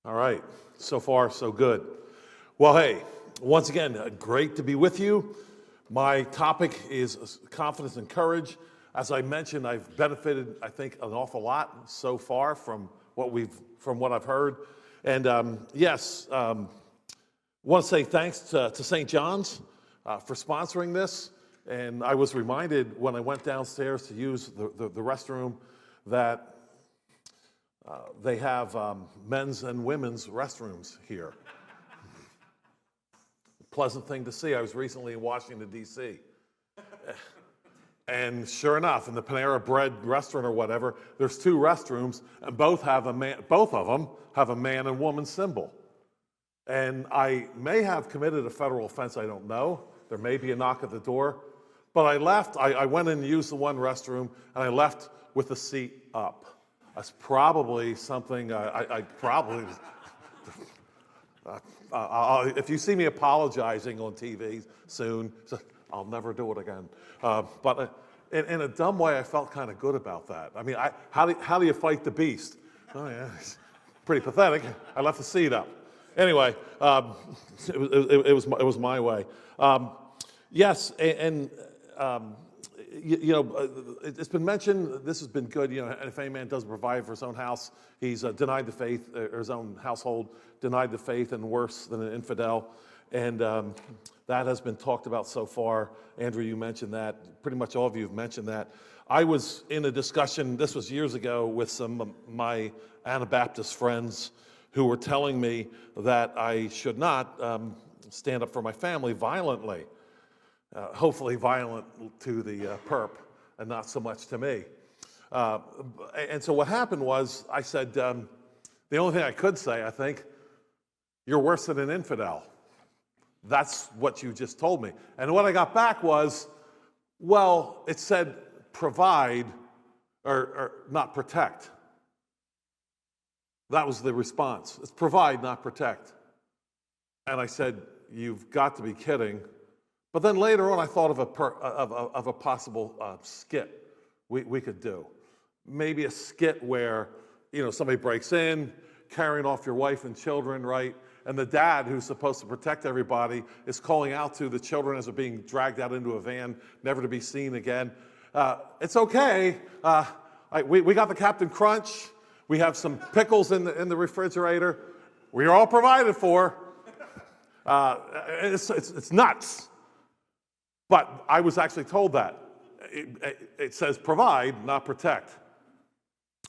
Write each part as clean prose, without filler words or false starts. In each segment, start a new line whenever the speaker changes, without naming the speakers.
All right, so far so good. Well, hey, once again, great to be with you. My topic is confidence and courage. As I mentioned, I've benefited, I think, an awful lot so far from what I've heard. And want to say thanks to St. John's for sponsoring this. And I was reminded when I went downstairs to use the restroom that they have men's and women's restrooms here. Pleasant thing to see. I was recently in Washington, D.C. And sure enough, in the Panera Bread restaurant or whatever, there's two restrooms, and both of them have a man and woman symbol. And I may have committed a federal offense, I don't know. There may be a knock at the door. But I left, I went in and used the one restroom, and I left with the seat up. That's probably something if you see me apologizing on TV soon, I'll never do it again. But in a dumb way, I felt kind of good about that. I mean, how do you fight the beast? Oh yeah, it's pretty pathetic. I left the seat up. Anyway, it was my way. Yes, it's been mentioned, this has been good, if any man doesn't provide for his own house, he's denied the faith, or his own household, denied the faith, and worse than an infidel. And that has been talked about so far. Andrew, you mentioned that. Pretty much all of you have mentioned that. I was in a discussion, this was years ago, with some of my Anabaptist friends who were telling me that I should not stand up for my family violently. Hopefully violent to the perp and not so much to me. And so what happened was I said, the only thing I could say, I think, you're worse than an infidel. That's what you just told me. And what I got back was, well, it said provide or not protect. That was the response. It's provide, not protect. And I said, you've got to be kidding. But then later on, I thought of a possible skit we could do. Maybe a skit where, somebody breaks in, carrying off your wife and children, right? And the dad, who's supposed to protect everybody, is calling out to the children as they're being dragged out into a van, never to be seen again. It's okay. We got the Captain Crunch. We have some pickles in the refrigerator. We are all provided for. It's nuts. But I was actually told that. It says provide, not protect.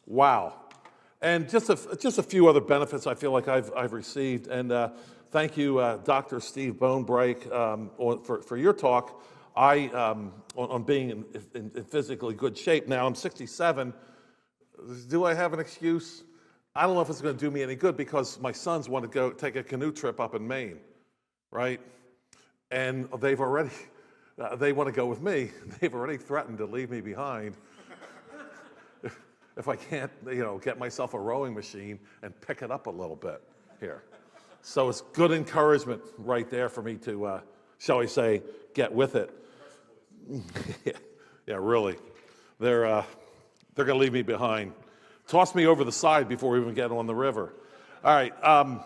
Wow. And just a few other benefits I feel like I've received. And thank you, Dr. Steve Bonebrake, for your talk. On being in physically good shape. Now I'm 67. Do I have an excuse? I don't know if it's going to do me any good because my sons want to go take a canoe trip up in Maine, right? And they want to go with me. They've already threatened to leave me behind if I can't, get myself a rowing machine and pick it up a little bit here. So it's good encouragement right there for me to, shall we say, get with it. Yeah, really. They're going to leave me behind. Toss me over the side before we even get on the river. All right. On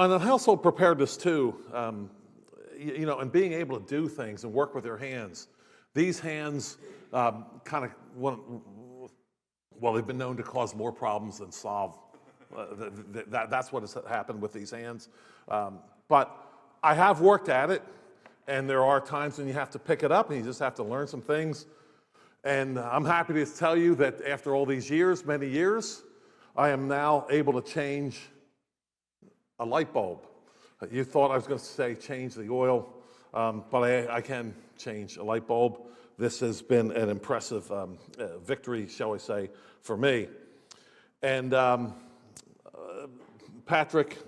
the household preparedness too, and being able to do things and work with your hands. These hands they've been known to cause more problems than solve. That's what has happened with these hands. But I have worked at it, and there are times when you have to pick it up and you just have to learn some things. And I'm happy to tell you that after all these years, many years, I am now able to change a light bulb. You thought I was going to say change the oil, but I can change a light bulb. This has been an impressive victory, shall we say, for me. And Patrick,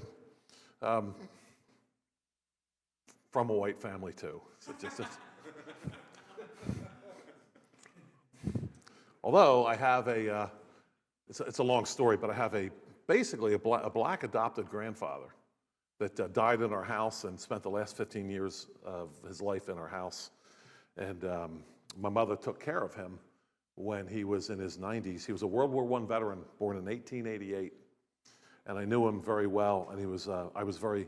from a white family too. Although I have it's a long story, but I have basically a black adopted grandfather that died in our house and spent the last 15 years of his life in our house. And my mother took care of him when he was in his 90s. He was a World War I veteran, born in 1888. and I knew him very well, and I was very,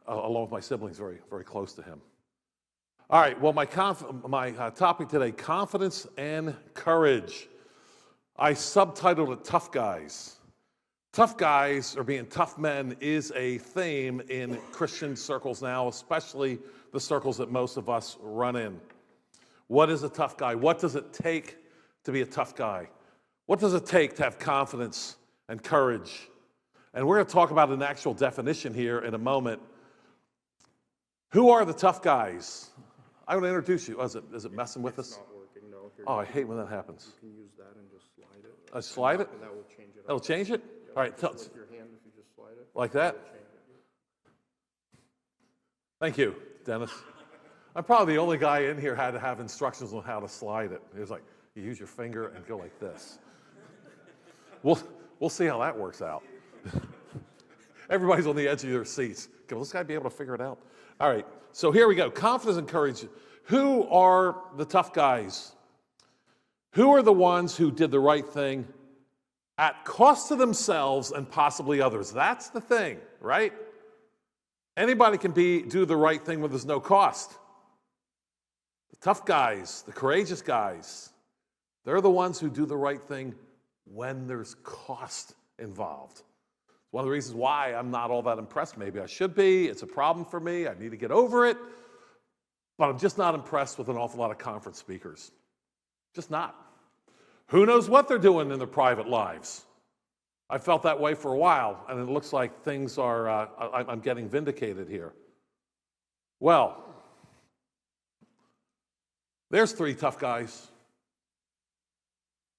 along with my siblings, very, very close to him. All right, well, my topic today, confidence and courage. I subtitled it Tough Guys. Tough guys, or being tough men, is a theme in Christian circles now, especially the circles that most of us run in. What is a tough guy? What does it take to be a tough guy? What does it take to have confidence and courage? And we're going to talk about an actual definition here in a moment. Who are the tough guys? I want to introduce you. Oh, is it messing with us?
It's not working, no. Here,
Oh, I hate when that happens.
you can use that and just slide it.
Slide it?
And that will change it.
It'll change it? All right,
With your hand, if you just slide it.
like that?
It'll change it.
Thank you, Dennis. I'm probably the only guy in here had to have instructions on how to slide it. It was like, you use your finger and go like this. We'll see how that works out. Everybody's on the edge of their seats. Will this guy be able to figure it out? All right, so here we go. Confidence and courage. Who are the tough guys? Who are the ones who did the right thing at cost to themselves and possibly others? That's the thing, right? Anybody can do the right thing when there's no cost. The tough guys, the courageous guys, they're the ones who do the right thing when there's cost involved. It's one of the reasons why I'm not all that impressed. Maybe I should be. It's a problem for me. I need to get over it. But I'm just not impressed with an awful lot of conference speakers. Just not. Who knows what they're doing in their private lives? I felt that way for a while, and it looks like things are, I'm getting vindicated here. Well, there's three tough guys.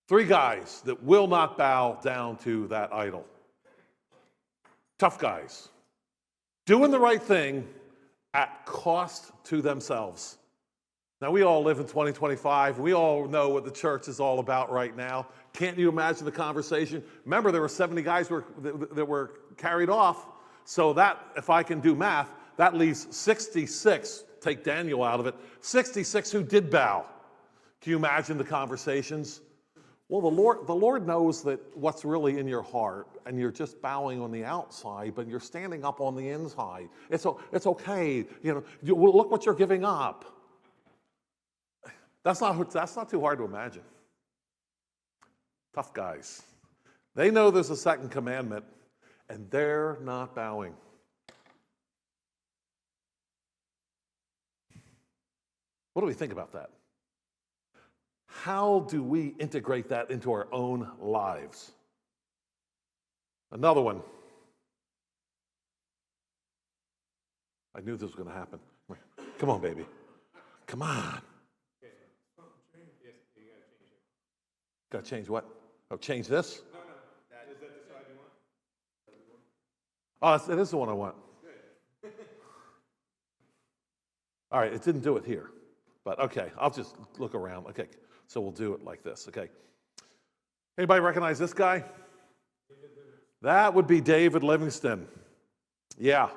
Three guys that will not bow down to that idol. Tough guys. Doing the right thing at cost to themselves. Now, we all live in 2025. We all know what the church is all about right now. Can't you imagine the conversation? Remember, there were 70 guys that were carried off. So that, if I can do math, that leaves 66, take Daniel out of it, 66 who did bow. Can you imagine the conversations? Well, the Lord knows that what's really in your heart, and you're just bowing on the outside, but you're standing up on the inside. It's okay. Look what you're giving up. That's not too hard to imagine. Tough guys. They know there's a second commandment, and they're not bowing. What do we think about that? How do we integrate that into our own lives? Another one. I knew this was going to happen. Come on, baby. Come on. Got to change what? Oh, change this?
No. Is that the side you want?
Oh, it is the one I want.
Good.
All right, it didn't do it here. But okay, I'll just look around. Okay, so we'll do it like this, okay? Anybody recognize this guy? That would be David Livingstone. Yeah.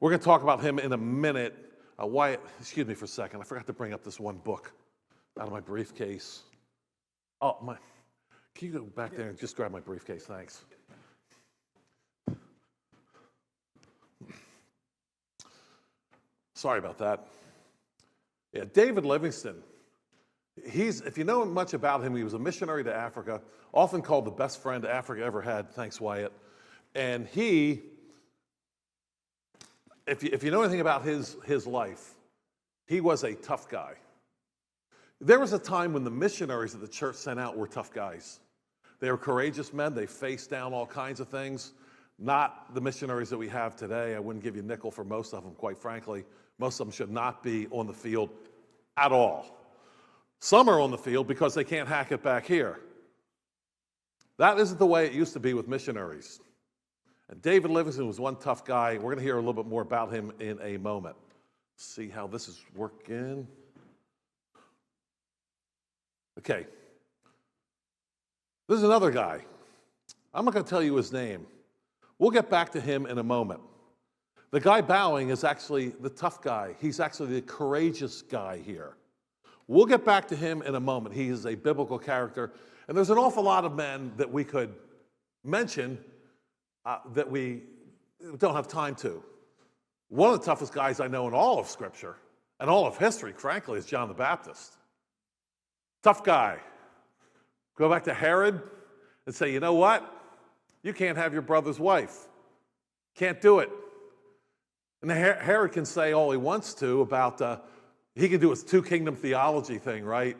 We're going to talk about him in a minute. Wyatt, excuse me for a second. I forgot to bring up this one book out of my briefcase. Oh, can you go back there and just grab my briefcase? Thanks. Sorry about that. Yeah, David Livingstone. If you know much about him, he was a missionary to Africa, often called the best friend Africa ever had. Thanks, Wyatt. And if you know anything about his life, he was a tough guy. There was a time when the missionaries that the church sent out were tough guys. They were courageous men. They faced down all kinds of things. Not the missionaries that we have today. I wouldn't give you a nickel for most of them, quite frankly. Most of them should not be on the field at all. Some are on the field because they can't hack it back here. That isn't the way it used to be with missionaries. And David Livingstone was one tough guy. We're going to hear a little bit more about him in a moment. See how this is working. Okay. This is another guy. I'm not going to tell you his name. We'll get back to him in a moment. The guy bowing is actually the tough guy. He's actually the courageous guy here. We'll get back to him in a moment. He is a biblical character. And there's an awful lot of men that we could mention that we don't have time to. One of the toughest guys I know in all of Scripture and all of history, frankly, is John the Baptist. Tough guy. Go back to Herod and say, you know what? You can't have your brother's wife. Can't do it. And Herod can say all he wants to about, he can do his two-kingdom theology thing, right?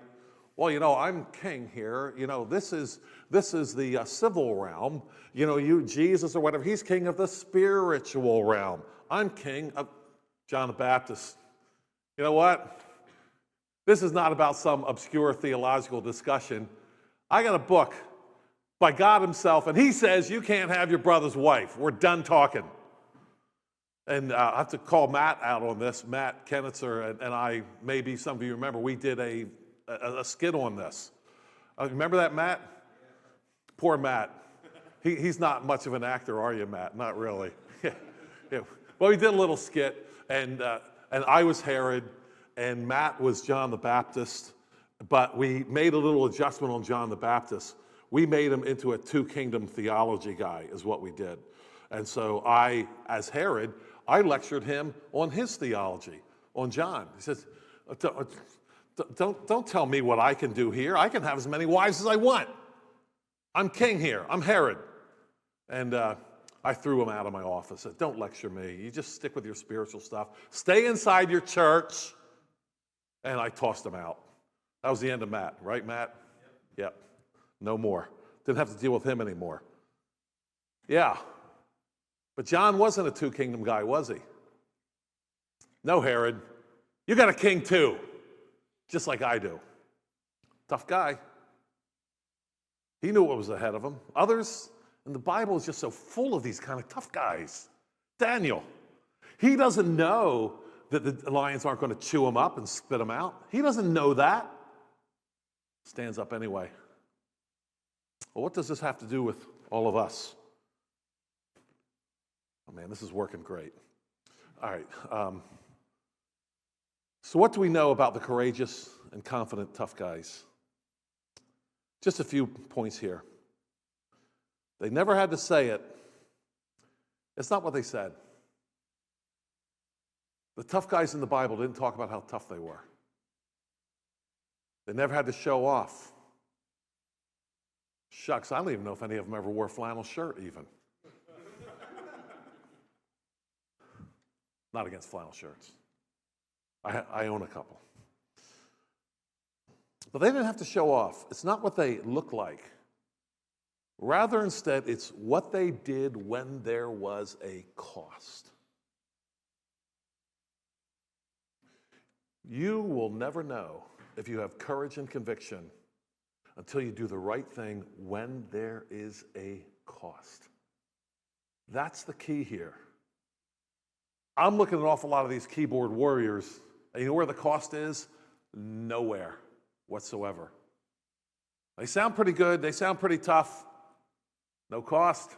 Well, you know, I'm king here. You know, this is the civil realm. You know, you, Jesus or whatever, he's king of the spiritual realm. I'm king of John the Baptist. You know what? This is not about some obscure theological discussion. I got a book by God himself, and he says you can't have your brother's wife. We're done talking. And I have to call Matt out on this. Matt Kenitzer and I, maybe some of you remember, we did a skit on this. Remember that, Matt? Poor Matt. He's not much of an actor, are you, Matt? Not really. Yeah. Well, we did a little skit, and I was Herod, and Matt was John the Baptist, but we made a little adjustment on John the Baptist. We made him into a two-kingdom theology guy, is what we did. And so I, as Herod, I lectured him on his theology, on John. He says, don't tell me what I can do here. I can have as many wives as I want. I'm king here. I'm Herod. And I threw him out of my office. I said, don't lecture me. You just stick with your spiritual stuff. Stay inside your church. And I tossed him out. That was the end of Matt. Right, Matt? Yep. No more. Didn't have to deal with him anymore. Yeah. But John wasn't a two-kingdom guy, was he? No, Herod. You got a king too, just like I do. Tough guy. He knew what was ahead of him. Others, and the Bible is just so full of these kind of tough guys. Daniel, he doesn't know that the lions aren't going to chew him up and spit him out. He doesn't know that. Stands up anyway. Well, what does this have to do with all of us? Oh man, this is working great. All right. So what do we know about the courageous and confident tough guys? Just a few points here. They never had to say it. It's not what they said. The tough guys in the Bible didn't talk about how tough they were. They never had to show off. Shucks, I don't even know if any of them ever wore a flannel shirt even. Not against flannel shirts. I own a couple. But they didn't have to show off. It's not what they look like. Rather, instead, it's what they did when there was a cost. You will never know if you have courage and conviction until you do the right thing when there is a cost. That's the key here. I'm looking at an awful lot of these keyboard warriors, and you know where the cost is? Nowhere whatsoever. They sound pretty good, they sound pretty tough, no cost.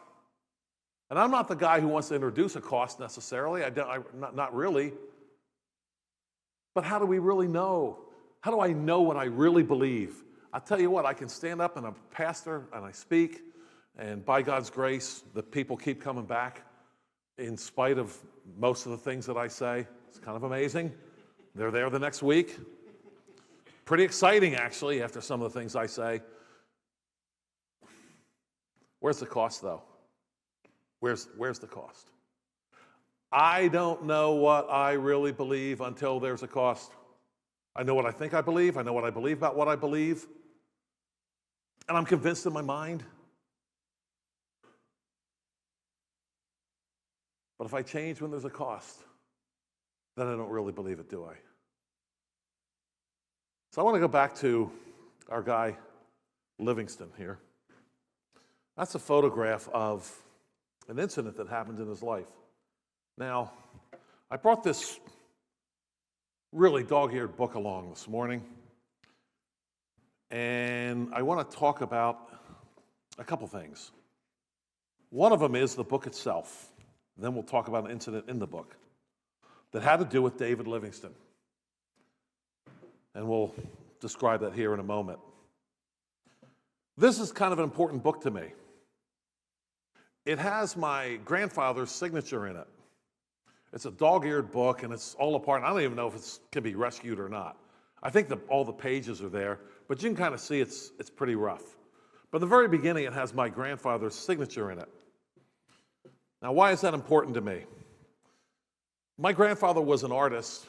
And I'm not the guy who wants to introduce a cost necessarily, not really. But how do we really know? How do I know what I really believe? I'll tell you what, I can stand up and I'm a pastor and I speak, and by God's grace, the people keep coming back in spite of most of the things that I say. It's kind of amazing. They're there the next week. Pretty exciting, actually, after some of the things I say. Where's the cost, though? Where's the cost? I don't know what I really believe until there's a cost. I know what I think I believe. I know what I believe about what I believe. And I'm convinced in my mind. But if I change when there's a cost, then I don't really believe it, do I? So I want to go back to our guy, Livingston here. That's a photograph of an incident that happened in his life. Now, I brought this really dog-eared book along this morning, and I want to talk about a couple things. One of them is the book itself. Then we'll talk about an incident in the book that had to do with David Livingston. And we'll describe that here in a moment. This is kind of an important book to me. It has my grandfather's signature in it. It's a dog-eared book, and it's all apart. I don't even know if it can be rescued or not. I think all the pages are there, but you can kind of see it's pretty rough. But at the very beginning, it has my grandfather's signature in it. Now, why is that important to me? My grandfather was an artist,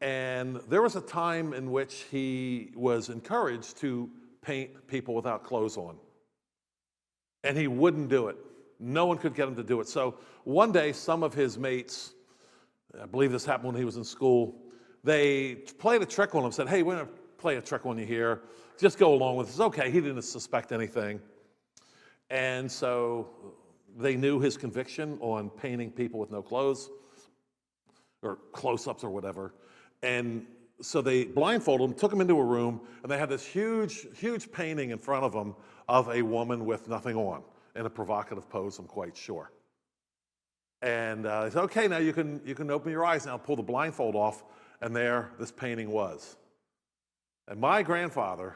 and there was a time in which he was encouraged to paint people without clothes on. And he wouldn't do it. No one could get him to do it. So one day, some of his mates, I believe this happened when he was in school, they played a trick on him, said, hey, we're going to play a trick on you here. Just go along with it. It's okay. He didn't suspect anything. And so they knew his conviction on painting people with no clothes, or close-ups or whatever. And so they blindfolded him, took him into a room, and they had this huge, huge painting in front of them of a woman with nothing on, in a provocative pose, I'm quite sure. And they said, okay, now you can open your eyes now, pull the blindfold off, and there this painting was. And my grandfather,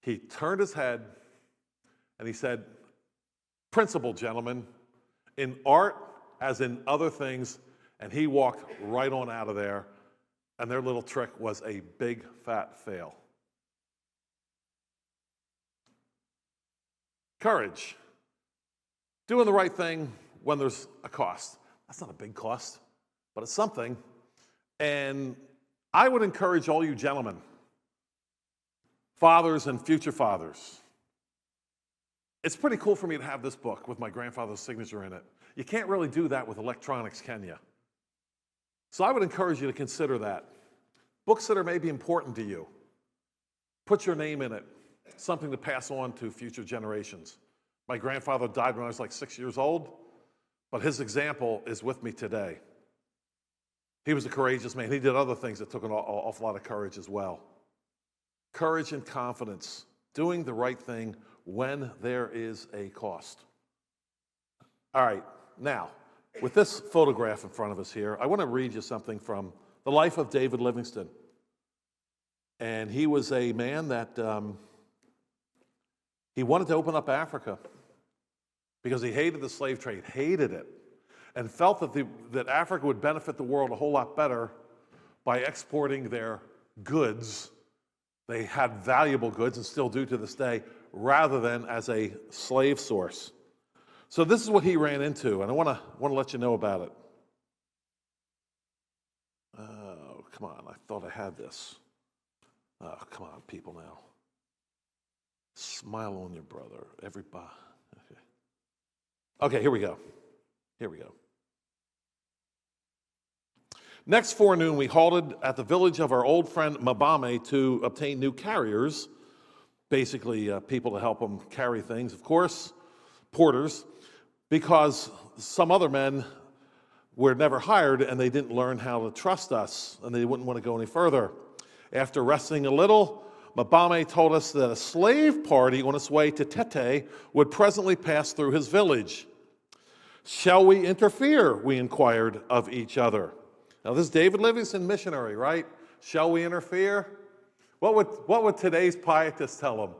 he turned his head and he said, principle, gentlemen, in art as in other things, and he walked right on out of there, and their little trick was a big fat fail. Courage. Doing the right thing when there's a cost. That's not a big cost, but it's something. And I would encourage all you gentlemen, fathers and future fathers. It's pretty cool for me to have this book with my grandfather's signature in it. You can't really do that with electronics, can you? So I would encourage you to consider that. Books that are maybe important to you. Put your name in it. Something to pass on to future generations. My grandfather died when I was like 6 years old, but his example is with me today. He was a courageous man. He did other things that took an awful lot of courage as well. Courage and confidence, doing the right thing when there is a cost. All right, now, with this photograph in front of us here, I want to read you something from the life of David Livingstone. And he was a man that he wanted to open up Africa because he hated the slave trade, hated it, and felt that Africa would benefit the world a whole lot better by exporting their goods. They had valuable goods and still do to this day, rather than as a slave source. So this is what he ran into, and I want to let you know about it. Oh, come on, I thought I had this. Oh, come on, people now. Smile on your brother, everybody. Okay, here we go. Here we go. Next forenoon, we halted at the village of our old friend Mabame to obtain new carriers, basically people to help them carry things, of course, porters, because some other men were never hired and they didn't learn how to trust us and they wouldn't want to go any further. After resting a little, Mabame told us that a slave party on its way to Tete would presently pass through his village. Shall we interfere? We inquired of each other. Now, this is David Livingstone, missionary, right? Shall we interfere? What would today's pietists tell them?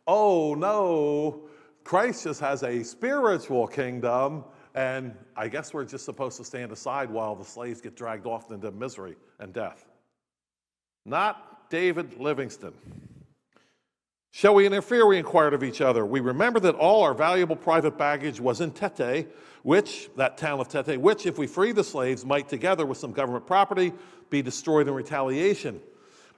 Oh, no, Christ just has a spiritual kingdom, and I guess we're just supposed to stand aside while the slaves get dragged off into misery and death. Not David Livingstone. Shall we interfere? We inquired of each other. We remembered that all our valuable private baggage was in Tete, that town of Tete, which, if we freed the slaves, might, together with some government property, be destroyed in retaliation.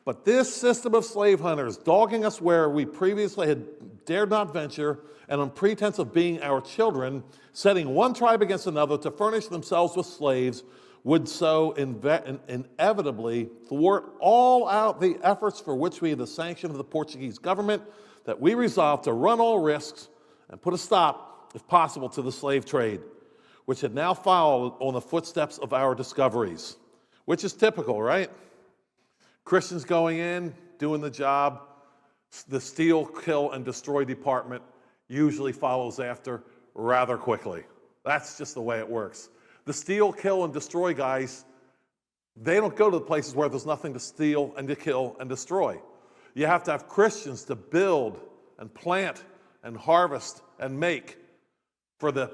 But this system of slave hunters, dogging us where we previously had dared not venture, and on pretense of being our children, setting one tribe against another to furnish themselves with slaves, would so inevitably thwart all out the efforts for which we had the sanction of the Portuguese government, that we resolved to run all risks and put a stop, if possible, to the slave trade, which had now followed on the footsteps of our discoveries, which is typical, right? Christians going in, doing the job, the steal, kill, and destroy department usually follows after rather quickly. That's just the way it works. The steal, kill, and destroy guys, they don't go to the places where there's nothing to steal and to kill and destroy. You have to have Christians to build and plant and harvest and make for the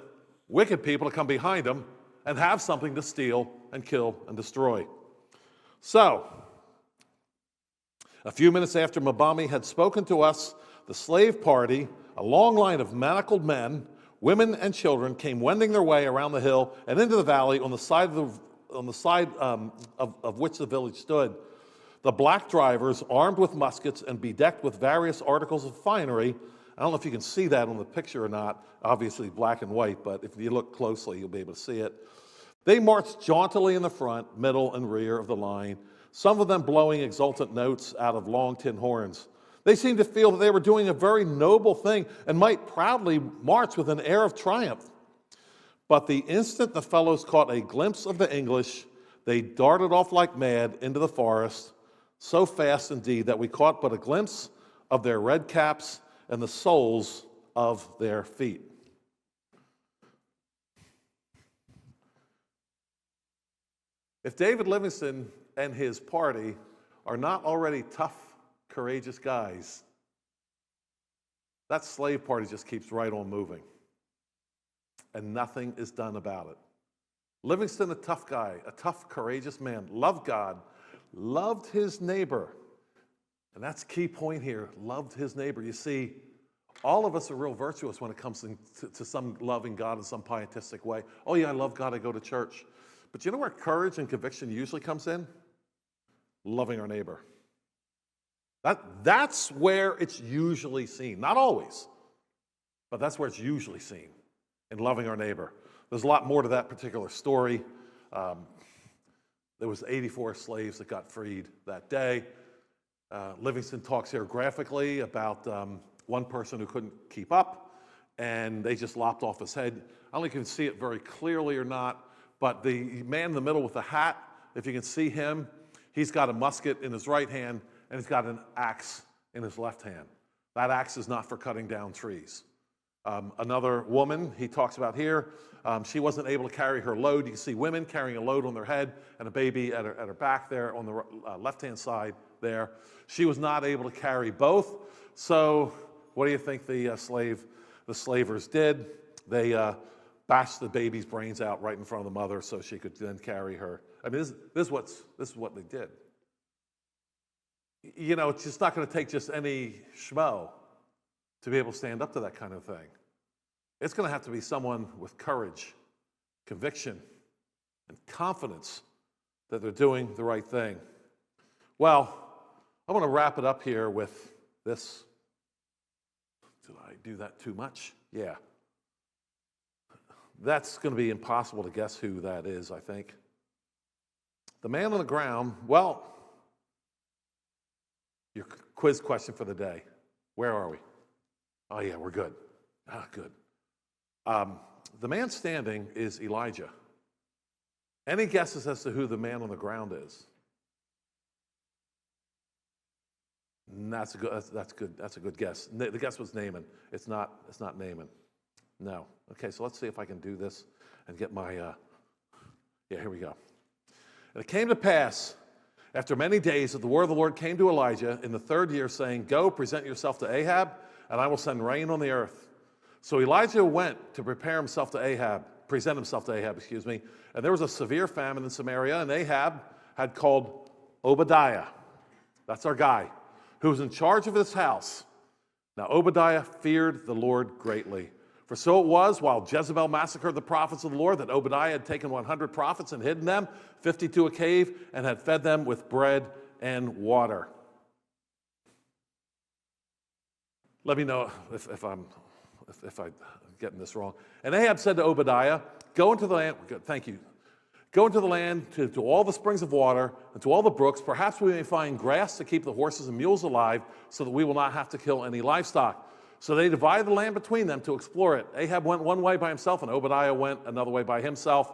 wicked people to come behind them and have something to steal and kill and destroy. So, a few minutes after Mabami had spoken to us, the slave party, a long line of manacled men, women, and children, came wending their way around the hill and into the valley on the side of which the village stood. The black drivers, armed with muskets and bedecked with various articles of finery. I don't know if you can see that on the picture or not, obviously black and white, but if you look closely, you'll be able to see it. They marched jauntily in the front, middle, and rear of the line, some of them blowing exultant notes out of long tin horns. They seemed to feel that they were doing a very noble thing and might proudly march with an air of triumph. But the instant the fellows caught a glimpse of the English, they darted off like mad into the forest, so fast indeed that we caught but a glimpse of their red caps and the soles of their feet. If David Livingstone and his party are not already tough, courageous guys, that slave party just keeps right on moving. And nothing is done about it. Livingstone, a tough guy, a tough, courageous man, loved God, loved his neighbor. And that's a key point here, loved his neighbor. You see, all of us are real virtuous when it comes to some loving God in some pietistic way. Oh yeah, I love God, I go to church. But you know where courage and conviction usually comes in? Loving our neighbor. That's where it's usually seen. Not always, but that's where it's usually seen, in loving our neighbor. There's a lot more to that particular story. There was 84 slaves that got freed that day. Livingstone talks here graphically about one person who couldn't keep up, and they just lopped off his head. I don't know if you can see it very clearly or not, but the man in the middle with the hat, if you can see him, he's got a musket in his right hand, and he's got an axe in his left hand. That axe is not for cutting down trees. Another woman he talks about here, she wasn't able to carry her load. You can see women carrying a load on their head and a baby at her back there on the left-hand side there. She was not able to carry both. So what do you think the slavers did? They bashed the baby's brains out right in front of the mother so she could then carry her. I mean, this is what they did. You know, it's just not going to take just any schmo to be able to stand up to that kind of thing. It's going to have to be someone with courage, conviction, and confidence that they're doing the right thing. Well, I want to wrap it up here with this. Did I do that too much? Yeah. That's going to be impossible to guess who that is, I think. The man on the ground, well, your quiz question for the day. Where are we? Oh, yeah, we're good. Ah, good. The man standing is Elijah. Any guesses as to who the man on the ground is? That's a good guess. The guess was Naaman. It's not Naaman. No. Okay, so let's see if I can do this and get my, yeah, here we go. And it came to pass, after many days, that the word of the Lord came to Elijah in the 3rd year, saying, "Go, present yourself to Ahab, and I will send rain on the earth." So Elijah went to present himself to Ahab, and there was a severe famine in Samaria, and Ahab had called Obadiah, that's our guy, who was in charge of his house. Now Obadiah feared the Lord greatly. For so it was, while Jezebel massacred the prophets of the Lord, that Obadiah had taken 100 prophets and hidden them, 50 to a cave, and had fed them with bread and water. Let me know if I'm getting this wrong. And Ahab said to Obadiah, "Go into the land," good, thank you. "Go into the land to all the springs of water and to all the brooks. Perhaps we may find grass to keep the horses and mules alive, so that we will not have to kill any livestock." So they divided the land between them to explore it. Ahab went one way by himself, and Obadiah went another way by himself.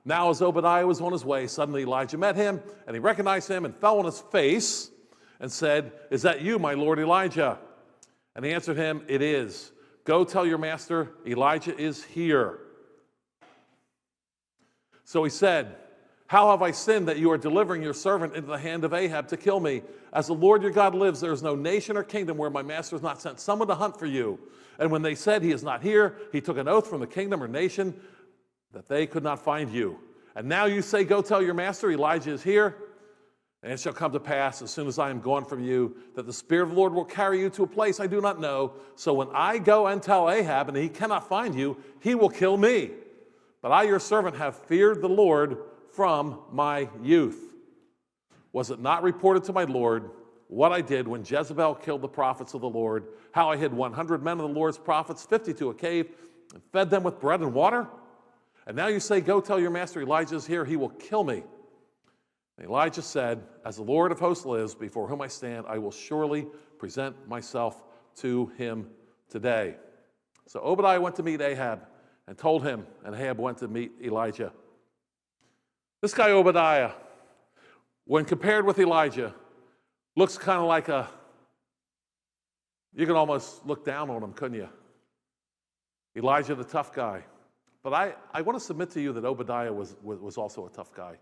Now as Obadiah was on his way, suddenly Elijah met him, and he recognized him and fell on his face and said, "Is that you, my lord Elijah?" And he answered him, "It is. Go tell your master, Elijah is here." So he said, How have I sinned that you are delivering your servant into the hand of Ahab to kill me? As the Lord your God lives, there is no nation or kingdom where my master has not sent someone to hunt for you. And when they said, he is not here, he took an oath from the kingdom or nation that they could not find you. And now you say, go tell your master, Elijah is here. And it shall come to pass, as soon as I am gone from you, that the Spirit of the Lord will carry you to a place I do not know. So when I go and tell Ahab, and he cannot find you, he will kill me. But I, your servant, have feared the Lord from my youth. Was it not reported to my Lord what I did when Jezebel killed the prophets of the Lord, how I hid 100 men of the Lord's prophets, 50 to a cave, and fed them with bread and water? And now you say, go tell your master Elijah is here, he will kill me. And Elijah said, as the Lord of hosts lives, before whom I stand, I will surely present myself to him today. So Obadiah went to meet Ahab and told him, and Ahab went to meet Elijah. This guy Obadiah, when compared with Elijah, looks kind of like you can almost look down on him, couldn't you? Elijah, the tough guy. But I want to submit to you that Obadiah was also a tough guy.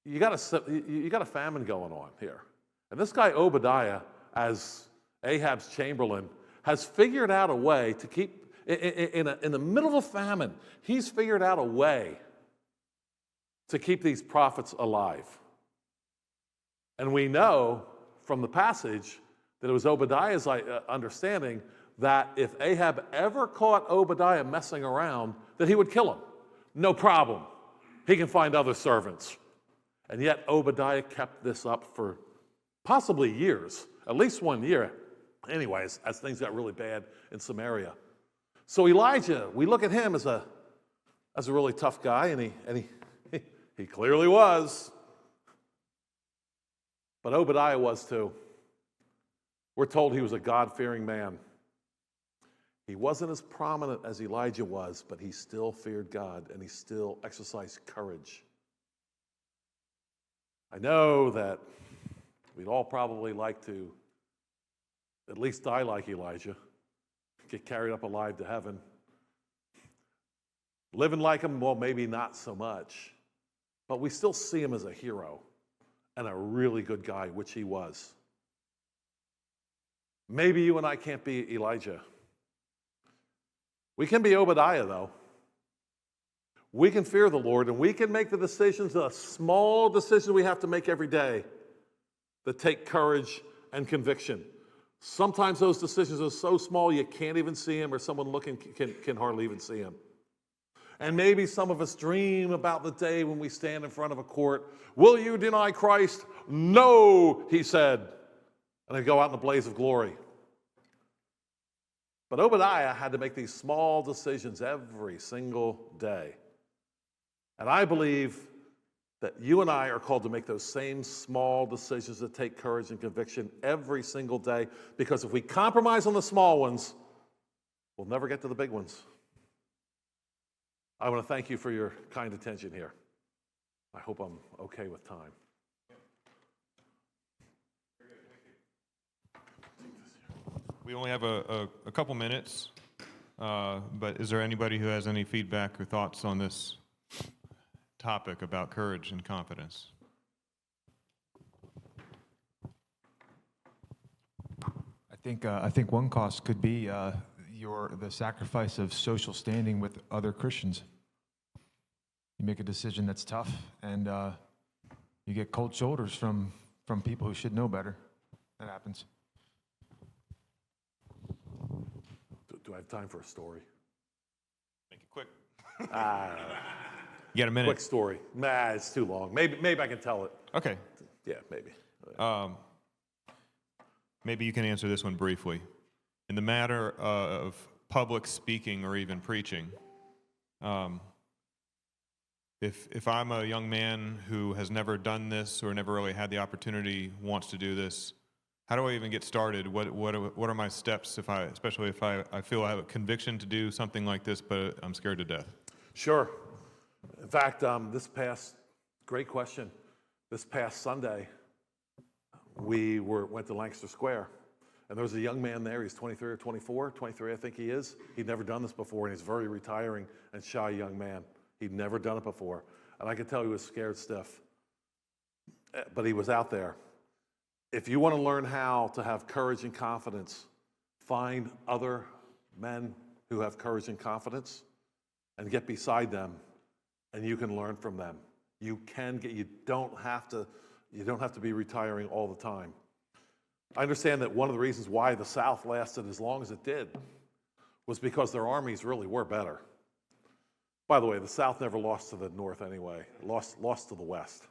You got a famine going on here. And this guy Obadiah, as Ahab's chamberlain, has figured out a way to keep, in the middle of a famine, he's figured out a way to keep these prophets alive. And we know from the passage that it was Obadiah's understanding that if Ahab ever caught Obadiah messing around, that he would kill him. No problem. He can find other servants. And yet Obadiah kept this up for possibly years, at least 1 year, anyways, as things got really bad in Samaria. So Elijah, we look at him as a really tough guy, and he clearly was. But Obadiah was too. We're told he was a God-fearing man. He wasn't as prominent as Elijah was, but he still feared God, and he still exercised courage. I know that we'd all probably like to at least die like Elijah, get carried up alive to heaven. Living like him, well, maybe not so much, but we still see him as a hero and a really good guy, which he was. Maybe you and I can't be Elijah. We can be Obadiah, though. We can fear the Lord, and we can make the decisions, the small decisions we have to make every day that take courage and conviction. Sometimes those decisions are so small you can't even see them, or someone looking can hardly even see them. And maybe some of us dream about the day when we stand in front of a court. Will you deny Christ? No, he said. And they go out in a blaze of glory. But Obadiah had to make these small decisions every single day. And I believe that you and I are called to make those same small decisions that take courage and conviction every single day, because if we compromise on the small ones, we'll never get to the big ones. I want to thank you for your kind attention here. I hope I'm okay with time.
We only have a couple minutes, but is there anybody who has any feedback or thoughts on this topic about courage and confidence?
I think one cost could be the sacrifice of social standing with other Christians. You make a decision that's tough, and you get cold shoulders from people who should know better. That happens.
Do I have time for a story?
Make it quick.
You
You got a minute?
Quick story. Nah, it's too long. Maybe I can tell it.
Okay.
Yeah, maybe.
Maybe you can answer this one briefly. In the matter of public speaking or even preaching, if I'm a young man who has never done this or never really had the opportunity, wants to do this, how do I even get started? What are my steps, especially if I feel I have a conviction to do something like this, but I'm scared to death?
Sure. In fact, great question. This past Sunday, we went to Lancaster Square, and there was a young man there. He's 23 or 24, 23 I think he is. He'd never done this before, and he's a very retiring and shy young man. He'd never done it before. And I could tell he was scared stiff. But he was out there. If you want to learn how to have courage and confidence, find other men who have courage and confidence and get beside them, and you can learn from them. You don't have to be retiring all the time. I understand that one of the reasons why the South lasted as long as it did was because their armies really were better. By the way, the South never lost to the North anyway. It lost to the West.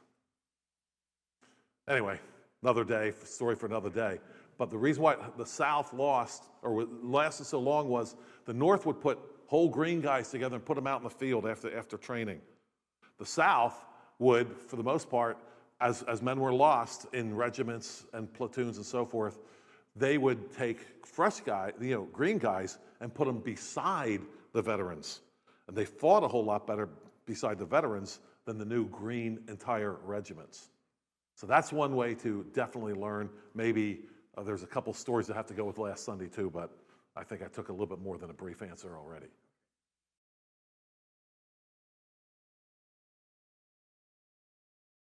Anyway, another day, story for another day. But the reason why the South lost, or lasted so long, was the North would put whole green guys together and put them out in the field after training. The South would, for the most part, as men were lost in regiments and platoons and so forth, they would take fresh guys, green guys, and put them beside the veterans. And they fought a whole lot better beside the veterans than the new green entire regiments. So that's one way to definitely learn. Maybe there's a couple stories that have to go with last Sunday too, but I think I took a little bit more than a brief answer already.